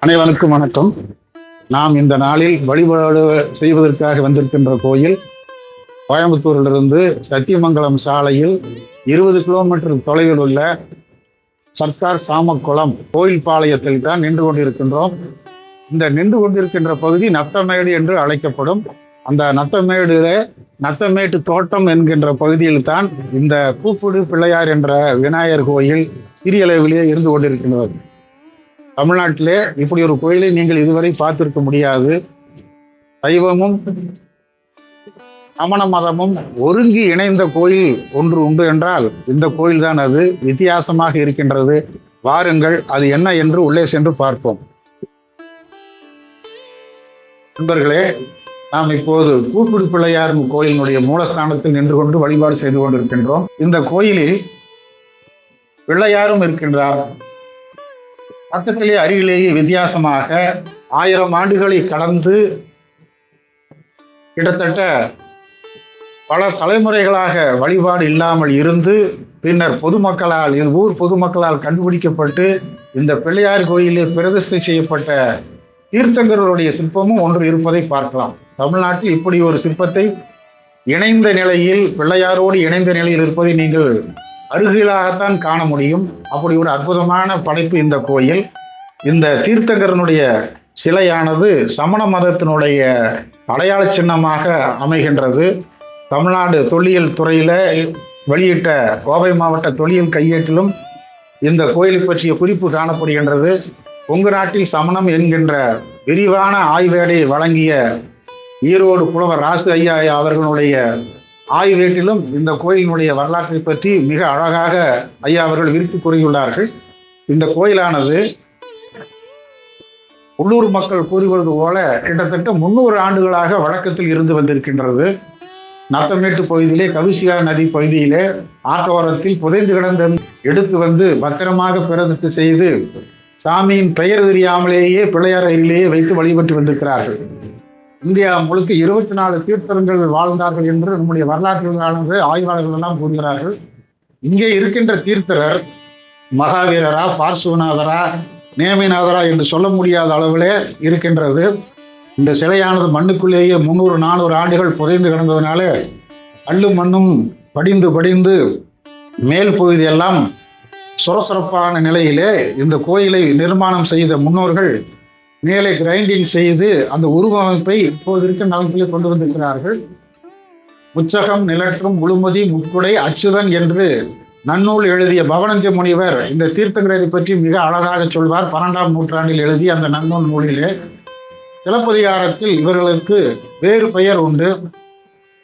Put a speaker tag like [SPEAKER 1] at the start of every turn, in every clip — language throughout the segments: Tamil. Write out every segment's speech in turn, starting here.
[SPEAKER 1] அனைவருக்கும் வணக்கம். நாம் இந்த நாளில் வழிபாடு செய்வதற்காக வந்திருக்கின்ற கோயில் கோயம்புத்தூரிலிருந்து சத்தியமங்கலம் சாலையில் 20 கிலோமீட்டர் தொலைவில் உள்ள சர்க்கார் சாமக்குளம் கோயில் பாளையத்தில் தான் நின்று கொண்டிருக்கின்றோம். இந்த நின்று கொண்டிருக்கின்ற பகுதி நத்தமேடு என்று அழைக்கப்படும். அந்த நத்தமேட்டு தோட்டம் என்கின்ற பகுதியில் தான் இந்த கூப்புடு பிள்ளையார் என்ற விநாயகர் கோயில் சிறிய அளவிலே இருந்து கொண்டிருக்கின்றது. தமிழ்நாட்டிலே இப்படி ஒரு கோயிலை நீங்கள் இதுவரை பார்த்திருக்க முடியாது. சைவமும் சமண மதமும் ஒருங்கி இணைந்த கோயில் ஒன்று உண்டு என்றால் இந்த கோயில் தான். அது வித்தியாசமாக இருக்கின்றது. வாருங்கள், அது என்ன என்று உள்ளே சென்று பார்ப்போம். நண்பர்களே, நாம் இப்போது கூப்புடு பிள்ளையார் கோயிலினுடைய மூலஸ்தானத்தில் நின்று கொண்டு வழிபாடு செய்து கொண்டிருக்கின்றோம். இந்த கோயிலில் பிள்ளையாரும் இருக்கின்றார். பக்கத்திலே அருகிலேயே வித்தியாசமாக 1000 ஆண்டுகளை கடந்து கிட்டத்தட்ட பல தலைமுறைகளாக வழிபாடு இல்லாமல் இருந்து பின்னர் ஊர் பொதுமக்களால் கண்டுபிடிக்கப்பட்டு இந்த பிள்ளையார் கோயிலில் பிரதிஷ்டை செய்யப்பட்ட தீர்த்தங்கர்களுடைய சிற்பமும் ஒன்று இருப்பதை பார்க்கலாம். தமிழ்நாட்டில் இப்படி ஒரு சிற்பத்தை இணைந்த நிலையில் பிள்ளையாரோடு இணைந்த நிலையில் இருப்பதை நீங்கள் அருகிலாகத்தான் காண முடியும். அப்படி ஒரு அற்புதமான படைப்பு இந்த கோயில். இந்த தீர்த்தங்கரனுடைய சிலையானது சமண மதத்தினுடைய அடையாள சின்னமாக அமைகின்றது. தமிழ்நாடு தொல்லியல் துறையில் வெளியிட்ட கோவை மாவட்ட தொல்லியல் கையேட்டிலும் இந்த கோயிலை பற்றிய குறிப்பு காணப்படுகின்றது. கொங்கு நாட்டில் சமணம் என்கின்ற விரிவான ஆய்வேடை வழங்கிய ஈரோடு புலவர் ராசு ஐயா அவர்களுடைய ஆய்வேட்டிலும் இந்த கோயிலினுடைய வரலாற்றை பற்றி மிக அழகாக ஐயா அவர்கள் விரித்து கூறியுள்ளார்கள். இந்த கோயிலானது உள்ளூர் மக்கள் கூறுவது போல கிட்டத்தட்ட 300 ஆண்டுகளாக வழக்கத்தில் இருந்து வந்திருக்கின்றது. நத்தமேட்டு பகுதியிலே கவிசியா நதி பகுதியிலே ஆற்றோரத்தில் புதைந்து கிடந்த எடுத்து வந்து பத்திரமாக பிரதிஷ்டை செய்து சாமியின் பெயர் தெரியாமலேயே பிள்ளையார் அருகிலேயே வைத்து வழிபட்டு வந்திருக்கிறார்கள். இந்தியா முழுக்க 24 தீர்த்தங்கள் வாழ்ந்தார்கள் என்று நம்முடைய வரலாற்று ஆய்வாளர்கள் எல்லாம் கூறுகிறார்கள். இங்கே இருக்கின்ற தீர்த்தரர் மகாவீரரா, பார்சுவநாதரா, நேமிநாதரா என்று சொல்ல முடியாத அளவிலே இருக்கின்றது. இந்த சிலையானது மண்ணுக்குள்ளேயே 300-400 ஆண்டுகள் புதைந்து கிடந்ததுனால கல்லும் மண்ணும் படிந்து மேல் பகுதியெல்லாம் சுரசுரப்பான நிலையிலே இந்த கோயிலை நிர்மாணம் செய்த முன்னோர்கள் மேலே கிரைண்டிங் செய்து அந்த உருவமைப்பை இப்போது இருக்கின்ற அமைப்பிலே கொண்டு வந்திருக்கிறார்கள். முச்சகம் நிலற்றும் முழுமதி முக்குடை அச்சுதன் என்று நன்னூல் எழுதிய பவனந்தி முனிவர் இந்த தீர்த்தங்கரை பற்றி மிக அழகாக சொல்வார். 12ஆம் நூற்றாண்டில் எழுதிய அந்த நன்னூல் நூலிலே சிலப்பதிகாரத்தில் இவர்களுக்கு வேறு பெயர் உண்டு.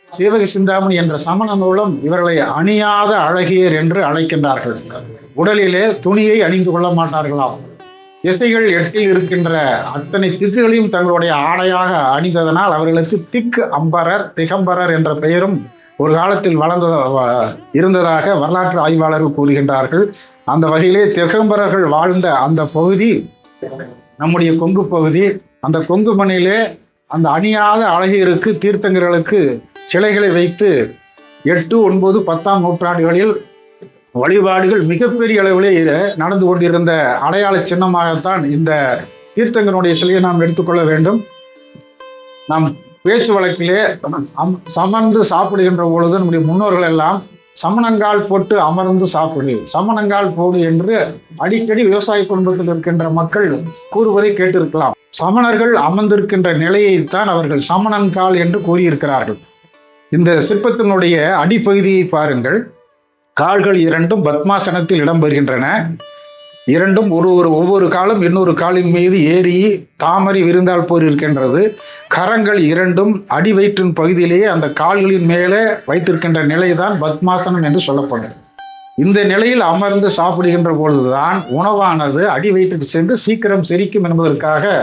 [SPEAKER 1] சீவக சிந்தாமணி என்ற சமண நூலும் இவர்களை அணியாத அழகியர் என்று அழைக்கின்றார்கள். உடலிலே துணியை அணிந்து கொள்ள மாட்டார்களாம். திசைகள் 8 இருக்கின்ற அத்தனை திக்குகளையும் தங்களுடைய ஆடையாக அணிந்ததனால் அவர்களுக்கு திகம்பரர் என்ற பெயரும் ஒரு காலத்தில் இருந்ததாக வரலாற்று ஆய்வாளர்கள் கூறுகின்றார்கள். அந்த வகையிலே திகம்பரர்கள் வாழ்ந்த அந்த பகுதி நம்முடைய கொங்கு பகுதி. அந்த கொங்கு மண்ணிலே அந்த அணியாத அழகியருக்கு தீர்த்தங்கர்களுக்கு சிலைகளை வைத்து 8, 9, 10ஆம் நூற்றாண்டுகளில் வழிபாடுகள் மிகப்பெரிய அளவிலே நடந்து கொண்டிருந்த அடையாள சின்னமாகத்தான் இந்த தீர்த்தங்கனுடைய சிலையை நாம் எடுத்துக்கொள்ள வேண்டும். நாம் பேச்சு வழக்கிலே சமர்ந்து சாப்பிடுகின்ற பொழுது நம்முடைய முன்னோர்கள் எல்லாம் சமணங்கால் போட்டு அமர்ந்து சாப்பிடு, சமணங்கால் போடு என்று அடிக்கடி விவசாய குடும்பத்தில் இருக்கின்ற மக்கள் கூறுவதை கேட்டிருக்கலாம். சமணர்கள் அமர்ந்திருக்கின்ற நிலையைத்தான் அவர்கள் சமணங்கால் என்று கூறியிருக்கிறார்கள். இந்த சிற்பத்தினுடைய அடிப்பகுதியை பாருங்கள். கால்கள் 2 பத்மாசனத்தில் இடம்பெறுகின்றன. இரண்டும் ஒவ்வொரு காலும் இன்னொரு காலின் மீது ஏறி தாமரை விருந்தால் போல் இருக்கின்றது. கரங்கள் 2 அடி வயிற்றின் பகுதியிலேயே அந்த கால்களின் மேலே வைத்திருக்கின்ற நிலைதான் பத்மாசனம் என்று சொல்லப்படும். இந்த நிலையில் அமர்ந்து சாப்பிடுகின்ற பொழுதுதான் உணவானது அடி வயிற்றுக்கு சென்று சீக்கிரம் செரிக்கும் என்பதற்காக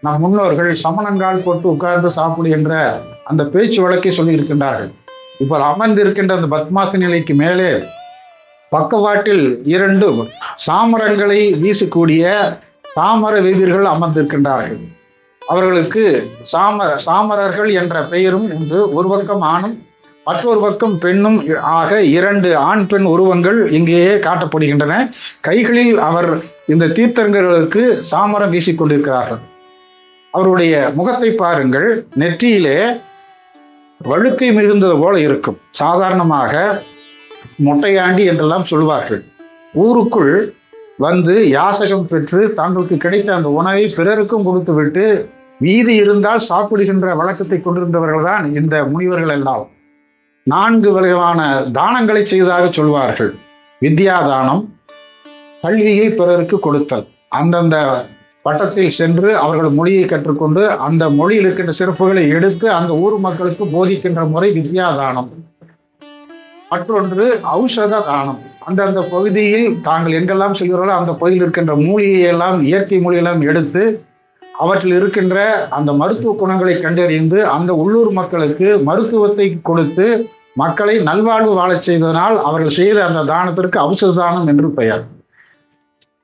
[SPEAKER 1] நம் முன்னோர்கள் சமணங்கால் போட்டு உட்கார்ந்து சாப்பிடுகின்ற அந்த பேச்சு வழக்கை சொல்லி இருக்கின்றார்கள். இப்போ அமர்ந்திருக்கின்ற அந்த பத்மாசன நிலைக்கு மேலே பக்கவாட்டில் 2 சாமரங்களை வீசக்கூடிய சாமர வீரர்கள் அமர்ந்திருக்கின்றார்கள். அவர்களுக்கு சாமரர்கள் என்ற பெயரும் உண்டு. ஒரு பக்கம் ஆணும் மற்றொரு பக்கம் பெண்ணும் ஆக 2 ஆண் பெண் உருவங்கள் இங்கேயே காட்டப்படுகின்றன. கைகளில் அவர் இந்த தீர்த்தங்கர்களுக்கு சாமரம் வீசிக் கொண்டிருக்கிறார்கள். அவருடைய முகத்தை பாருங்கள், நெற்றியிலே வழுக்கை மிகுந்தது போல இருக்கும். சாதாரணமாக மொட்டையாண்டி என்றெல்லாம் சொல்வார்கள். ஊருக்குள் வந்து யாசகம் பெற்று தங்களுக்கு கிடைத்த அந்த உணவை பிறருக்கும் கொடுத்துவிட்டு மீதி இருந்தால் சாப்பிடுகின்ற வழக்கத்தை கொண்டிருந்தவர்கள் தான் இந்த முனிவர்கள் எல்லாம். 4 வகையான தானங்களை செய்ததாக சொல்வார்கள். வித்யா தானம், கல்வியை பிறருக்கு கொடுத்தல், அந்தந்த பட்டத்தில் சென்று அவர்கள் மொழியை கற்றுக்கொண்டு அந்த மொழியில் இருக்கின்ற சிறப்புகளை எடுத்து அந்த ஊர் மக்களுக்கு போதிக்கின்ற முறை வித்யா தானம். மற்றொன்று ஔஷத தானம். அந்தந்த பகுதியில் தாங்கள் எங்கெல்லாம் செய்கிறார்களோ அந்த பகுதியில் இருக்கின்ற மூலிகையெல்லாம், இயற்கை மூலிகையெல்லாம் எடுத்து அவற்றில் இருக்கின்ற அந்த மருத்துவ குணங்களை கண்டறிந்து அந்த உள்ளூர் மக்களுக்கு மருத்துவத்தை கொடுத்து மக்களை நல்வாழ்வு வாழச் செய்ததனால் அவர்கள் செய்த அந்த தானத்திற்கு ஔஷத தானம் என்று பெயர்.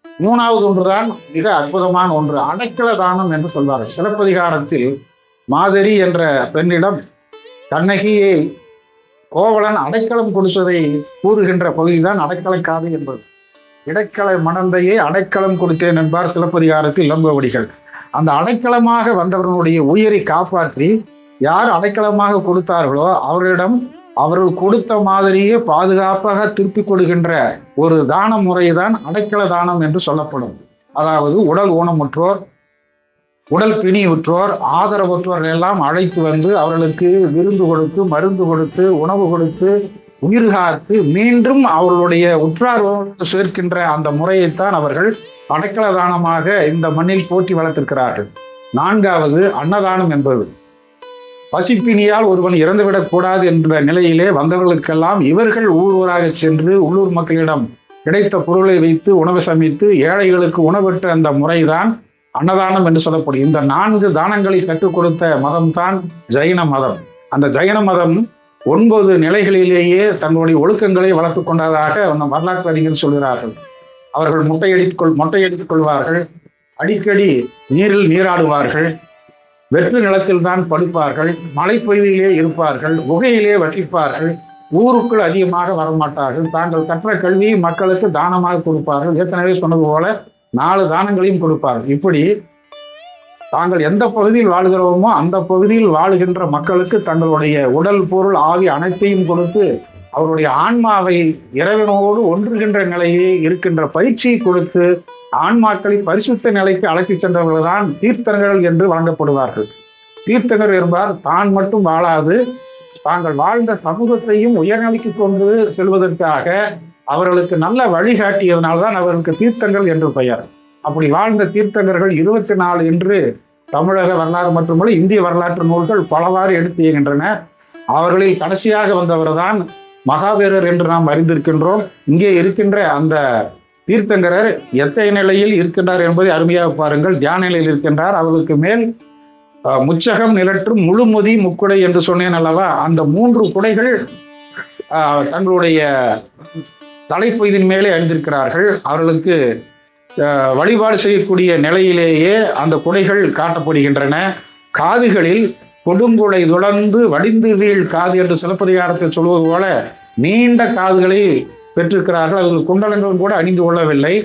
[SPEAKER 1] 3வது ஒன்றுதான் மிக அற்புதமான ஒன்று, அடைக்கல தானம் என்று சொல்வார்கள். சிலப்பதிகாரத்தில் மாதரி என்ற பெண்ணிடம் கண்ணகியை கோவலன் அடைக்கலம் கொடுத்ததை கூறுகின்ற பகுதிதான் அடைக்கலக்காது என்பது. இடைக்கலை மணந்தையை அடைக்கலம் கொடுத்தேன் என்பார் சிலப்பதிகாரத்தில் இளங்கோவடிகள். அந்த அடைக்கலமாக வந்தவர்களுடைய உயிரை காப்பாற்றி யார் அடைக்கலமாக கொடுத்தார்களோ அவர்களிடம் அவர்கள் கொடுத்த மாதிரியே பாதுகாப்பாக திருப்பிக் கொடுக்கின்ற ஒரு தான முறைதான் அடைக்கல தானம் என்று சொல்லப்படும். அதாவது உடல் ஊனமுற்றோர், உடல் பிணியுற்றோர், ஆதரவற்றோர்கள் எல்லாம் அழைத்து வந்து அவர்களுக்கு விருந்து கொடுத்து, மருந்து கொடுத்து, உணவு கொடுத்து, உயிர் காத்து மீண்டும் அவர்களுடைய உற்றாரோடு சேர்க்கின்ற அந்த முறையைத்தான் அவர்கள் அடைக்கல தானமாக இந்த மண்ணில் போற்றி வளர்த்திருக்கிறார்கள். 4வது அன்னதானம் என்பது. பசிப்பினியால் ஒருவன் இறந்துவிடக் கூடாது என்ற நிலையிலே வந்தவர்களுக்கெல்லாம் இவர்கள் ஊராக சென்று உள்ளூர் மக்களிடம் கிடைத்த பொருளை வைத்து உணவு சமைத்து ஏழைகளுக்கு உணவற்ற அந்த முறைதான் அன்னதானம் என்று சொல்லப்படும். இந்த 4 தானங்களை கற்றுக் கொடுத்த மதம்தான் ஜைன மதம். அந்த ஜைன மதம் 9 நிலைகளிலேயே தங்களுடைய ஒழுக்கங்களை வளர்த்து கொண்டதாக வரலாற்று அறிஞர்கள் சொல்கிறார்கள். அவர்கள் மொட்டையடித்துக் கொள்வார்கள், அடிக்கடி நீரில் நீராடுவார்கள், வெற்று நிலத்தில் தான் படுப்பார்கள், மலைப்பகுதியிலே இருப்பார்கள், குகையிலே வசிப்பார்கள், ஊருக்குள் அதிகமாக வரமாட்டார்கள், தாங்கள் கற்ற கல்வியை மக்களுக்கு தானமாக கொடுப்பார்கள். ஏற்கனவே சொன்னது போல 4 தானங்களையும் கொடுப்பார்கள். இப்படி தாங்கள் எந்த பகுதியில் வாழ்கிறோமோ அந்த பகுதியில் வாழுகின்ற மக்களுக்கு தங்களுடைய உடல், பொருள், ஆவி அனைத்தையும் கொடுத்து அவருடைய ஆன்மாவை இறைவனோடு ஒன்றுகின்ற நிலையை இருக்கின்ற பயிற்சியை கொடுத்து ஆன்மாக்களை பரிசுத்த நிலைக்கு அழைத்து சென்றவர்கள் தான் தீர்த்தங்கள் என்று வழங்கப்படுவார்கள். தீர்த்தங்கர் என்பார் தான் மட்டும் வாழாது தாங்கள் வாழ்ந்த சமூகத்தையும் உயர்நிலைக்கு கொண்டு செல்வதற்காக அவர்களுக்கு நல்ல வழிகாட்டியதனால்தான் அவர்களுக்கு தீர்த்தங்கள் என்று பெயர். அப்படி வாழ்ந்த தீர்த்தங்கர்கள் 24 என்று தமிழக வரலாறு மட்டுமல்ல இந்திய வரலாற்று நூல்கள் பலவாறு எடுத்து இயங்கின்றன. அவர்களில் கடைசியாக வந்தவர் தான் மகாவீரர் என்று நாம் அறிந்திருக்கின்றோம். இங்கே இருக்கின்ற அந்த தீர்த்தங்கரர் எத்தகைய நிலையில் இருக்கின்றார் என்பதை அருமையாக பாருங்கள். தியான நிலையில் இருக்கின்றார். அவர்களுக்கு மேல் முச்சகம், நிலற்றும், முழுமுதி, முக்குடை என்று சொன்னேன் அல்லவா, அந்த 3 குடைகள் தங்களுடைய தலைப்பகுதியின் மேலே அணிந்திருக்கிறார்கள். அவர்களுக்கு வழிபாடு செய்யக்கூடிய நிலையிலேயே அந்த குடைகள் காட்டப்படுகின்றன. காதுகளில் கொடுங்குடை துளர்ந்து வடிந்து வீழ் காது என்று சிலப்பதிகாரத்தில் சொல்வது போல நீண்ட காதுகளை பெற்றிருக்கிறார்கள். அதில் குண்டலங்களும் கூட அணிந்து கொள்ளவில்லை.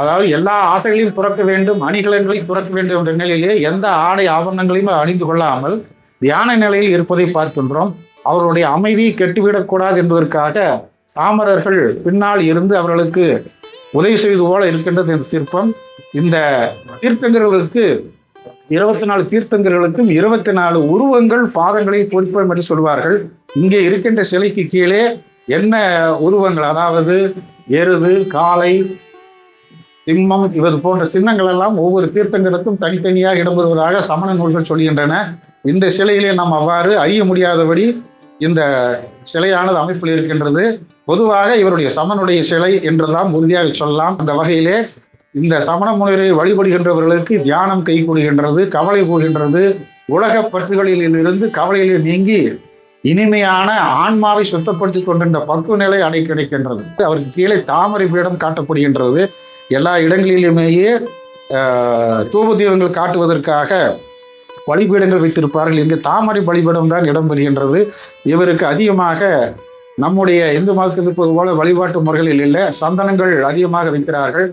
[SPEAKER 1] அதாவது எல்லா ஆசைகளையும் துறக்க வேண்டும், அணிகலன்களையும் துறக்க வேண்டும் என்ற நிலையிலே எந்த ஆடை ஆபரணங்களையும் அணிந்து கொள்ளாமல் தியான நிலையில் இருப்பதை பார்க்கின்றோம். அவருடைய அமைதியை கெட்டுவிடக்கூடாது என்பதற்காக தாமரர்கள் பின்னால் இருந்து அவர்களுக்கு உதவி செய்வது போல இருக்கின்றது இந்த சிற்பம். இந்த தீர்த்தங்கர்களுக்கு 24 தீர்த்தங்கர்களுக்கும் 24 உருவங்கள் பாதங்களை பொறிப்போம் என்று சொல்வார்கள். இங்கே இருக்கின்ற சிலைக்கு கீழே என்ன உருவங்கள், அதாவது எருது, காளை, சிம்மம், இவர் போன்ற சின்னங்கள் எல்லாம் ஒவ்வொரு தீர்த்தங்களுக்கும் தனித்தனியாக இடம்பெறுவதாக சமண நூல்கள் சொல்கின்றன. இந்த சிலையிலே நாம் அவ்வாறு அறிய முடியாதபடி இந்த சிலையானது அமைப்பில் இருக்கின்றது. பொதுவாக இவருடைய சமனுடைய சிலை என்றெல்லாம் உறுதியாக சொல்லலாம். அந்த வகையிலே இந்த சமண முனிவரை வழிபடுகின்றவர்களுக்கு தியானம் கைகூடுகின்றது, கவலை போகின்றது, உலக பற்றுகளில் இருந்து கவலையில் நீங்கி இனிமையான ஆன்மாவை சுத்தப்படுத்திக் கொண்டிருந்த பக்குவ நிலை அடை கிடைக்கின்றது. அவருக்கு கீழே தாமரை பீடம் காட்டப்படுகின்றது. எல்லா இடங்களிலுமேயே தூப தீபங்கள் காட்டுவதற்காக பலிபீடங்கள் வைத்திருப்பார்கள். இங்கு தாமரை பலிபீடம் தான் இடம்பெறுகின்றது. இவருக்கு அதிகமாக நம்முடைய இந்து மதத்தில் இருப்பது போல வழிபாட்டு முறைகளில் இல்லை. சந்தனங்கள் அதிகமாக வைக்கிறார்கள்,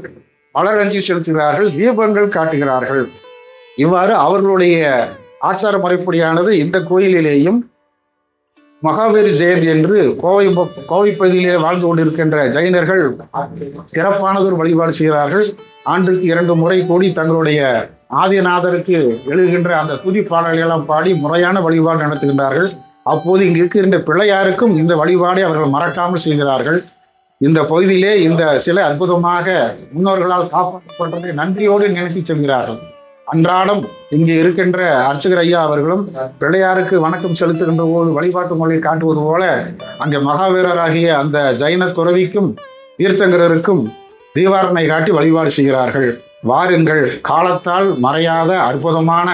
[SPEAKER 1] மலரஞ்சி செலுத்துகிறார்கள், தீபங்கள் காட்டுகிறார்கள். இவ்வாறு அவர்களுடைய ஆச்சார முறைப்படியானது இந்த கோயிலிலேயும் மகாவீர் ஜெயந்தி என்று கோவை பகுதியிலே வாழ்ந்து கொண்டிருக்கின்ற ஜைனர்கள் சிறப்பானதொரு வழிபாடு செய்கிறார்கள். ஆண்டுக்கு 2 முறை கூடி தங்களுடைய ஆதிநாதருக்கு எழுதுகின்ற அந்த துதி பாடல்களெல்லாம் பாடி முறையான வழிபாடு நடத்துகின்றார்கள். அப்போது இங்கு இருக்கின்ற பிள்ளையாருக்கும் இந்த வழிபாடை அவர்கள் மறக்காமல் செய்கிறார்கள். இந்த பகுதியிலே இந்த சிலை அற்புதமாக முன்னோர்களால் காப்பாற்றப்பட்டதை நன்றியோடு நினைத்து செல்கிறார்கள். அன்றாடம் இங்கே இருக்கின்ற அர்ச்சகர் ஐயா அவர்களும் பிள்ளையாருக்கு வணக்கம் செலுத்துகின்ற போது வழிபாட்டு முறையை காட்டுவது போல அங்கே மகாவீரராகிய அந்த ஜைன துறவிக்கும் தீர்த்தங்கரருக்கும் தீவாரணை காட்டி வழிபாடு செய்கிறார்கள். வாருங்கள், காலத்தால் மறையாத அற்புதமான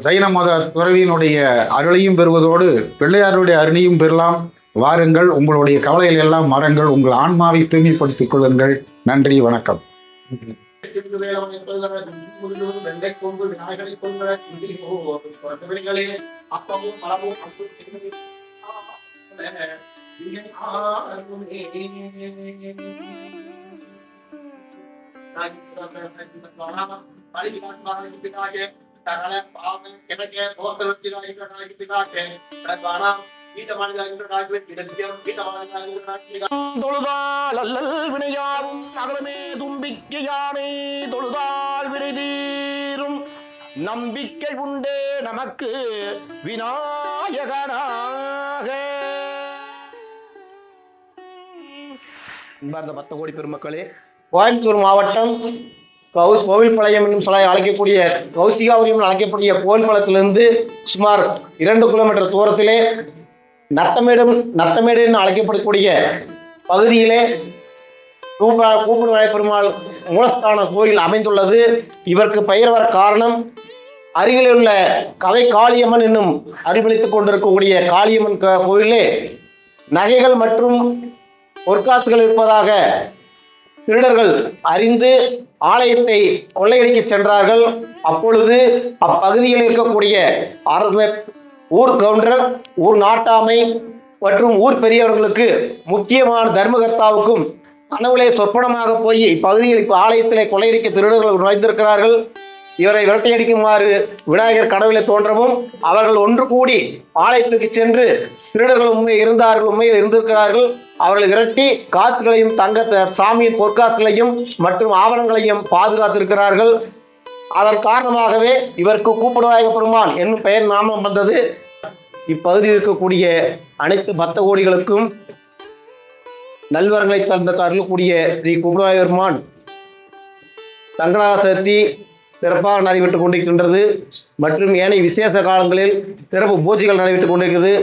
[SPEAKER 1] ஜைன மத துறவியினுடைய அருளையும் பெறுவதோடு பிள்ளையாருடைய அருணையும் பெறலாம். வாருங்கள், உங்களுடைய கவலைகள் எல்லாம் மறங்கள், உங்கள் ஆன்மாவை தூய்மைப்படுத்திக் கொள்ளுங்கள். நன்றி, வணக்கம்.
[SPEAKER 2] தொழுதால் அல்லல் வினையாவும் அகலமே தும்பிக்கையானே தொழுதால் விரைதீரும் நம்பிக்கை உண்டே நமக்கு விநாயகனாக. இந்த 10 கோடி பெருமக்களே, கோயம்புத்தூர் மாவட்டம் கோவில்பாளையம் என்னும் சொல்ல அழைக்கக்கூடிய கௌசிகாபுரம் அழைக்கக்கூடிய கோவில்பாளையத்திலிருந்து சுமார் 2 கிலோமீட்டர் தூரத்திலே நத்தமேடு என்று அழைக்கப்படக்கூடிய பகுதியிலே கூப்பிடுவாய் பெருமாள் மூலஸ்தான கோயில் அமைந்துள்ளது. இவருக்கு பெயர் வர காரணம் அருகில் உள்ள கவை காளியம்மன் என்னும் அறிவளித்துக் கொண்டிருக்கக்கூடிய காளியம்மன் கோயிலே நகைகள் மற்றும் பொற்காசுகள் இருப்பதாக திருடர்கள் அறிந்து ஆலயத்தை கொள்ளையடிக்க சென்றார்கள். அப்பொழுது அப்பகுதியில் இருக்கக்கூடிய ஊர் கவுண்டர், ஊர் நாட்டாமை மற்றும் ஊர் பெரியவர்களுக்கு முக்கியமான தர்மகர்த்தாவுக்கும் கனவுலே சொற்பனமாக போய் இப்பகுதியில் ஆலயத்திலே கொள்ளையடிக்க திருடர்கள் நுழைந்திருக்கிறார்கள். இவரை விரட்டையடிக்குமாறு விநாயகர் கனவிலே தோன்றவும் அவர்கள் ஒன்று கூடி ஆலயத்துக்கு சென்று திருடர்கள் உண்மையில் இருந்திருக்கிறார்கள். அவர்கள் விரட்டி காசுகளையும் சாமியின் பொற்காசுகளையும் மற்றும் ஆவணங்களையும் பாதுகாத்திருக்கிறார்கள். அதன் காரணமாகவே இவருக்கு கூப்பிடுவாய பெருமான் என்னும் பெயர் நாமம் வந்தது. இப்பகுதியில் இருக்கக்கூடிய அனைத்து பக்த கோடிகளுக்கும் நல்வரங்களை தந்தக்கூடிய ஸ்ரீ கூப்பிடுவாய பெருமான் சங்கடஹர சதுர்த்தி சிறப்பாக நடைபெற்றுக் கொண்டிருக்கின்றது. மற்றும் ஏனைய விசேஷ காலங்களில் சிறப்பு பூஜைகள் நடைபெற்றுக் கொண்டிருக்கிறது.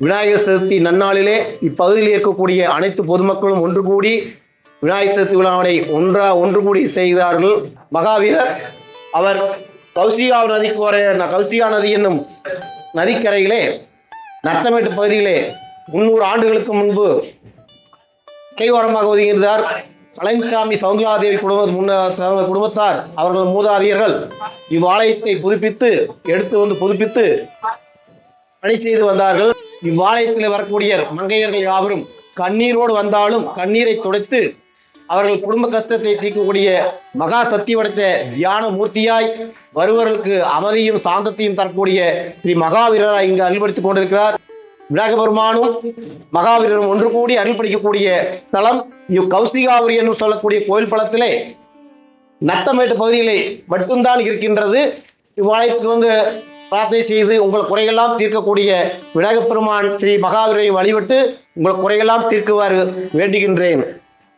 [SPEAKER 2] விநாயகர் சதுர்த்தி நன்னாளிலே இப்பகுதியில் இருக்கக்கூடிய அனைத்து பொதுமக்களும் ஒன்று கூடி விநாயகர் சதுர்த்தி விழாவை ஒன்று கூடி செய்கிறார்கள். மகாவீரர் அவர் கௌசிகா நதி என்னும் நதிக்கரையிலே நத்தமேட்டு பகுதியிலே 300 ஆண்டுகளுக்கு முன்பு கைவாரமாக ஒதுங்கியிருந்தார். பழனிசாமி சவுந்தராதேவி குடும்பத்தார் அவர்கள் மூதாதையர்கள் இவ்வாலயத்தை புதுப்பித்து பணி செய்து வந்தார்கள். இவ்வாலயத்தில் வரக்கூடிய மங்கையர்கள் யாவரும் கண்ணீரோடு வந்தாலும் கண்ணீரை துடைத்து அவர்கள் குடும்ப கஷ்டத்தை தீர்க்கக்கூடிய மகா சக்தி படைத்த தியான மூர்த்தியாய் வருவர்களுக்கு அமைதியும் சாந்தத்தையும் தரக்கூடிய ஸ்ரீ மகாவீரராய் இங்கு அருள்படுத்திக் கொண்டிருக்கிறார். விநாயக பெருமானும் மகாவீரரும் ஒன்று கூடி அருள்படிக்கக்கூடிய ஸ்தலம் கௌசிகாபுரி என்று சொல்லக்கூடிய கோயில் பலத்திலே நத்தமேட்டு பகுதியிலே மட்டும்தான் இருக்கின்றது. இவ்வாலயத்துக்கு பிரார்த்தனை செய்து உங்கள் குறையெல்லாம் தீர்க்கக்கூடிய விநாயகப் பெருமான் ஸ்ரீ மகாவீரை வழிபட்டு உங்கள் குறையெல்லாம் தீர்க்குவாறு வேண்டுகின்றேன்.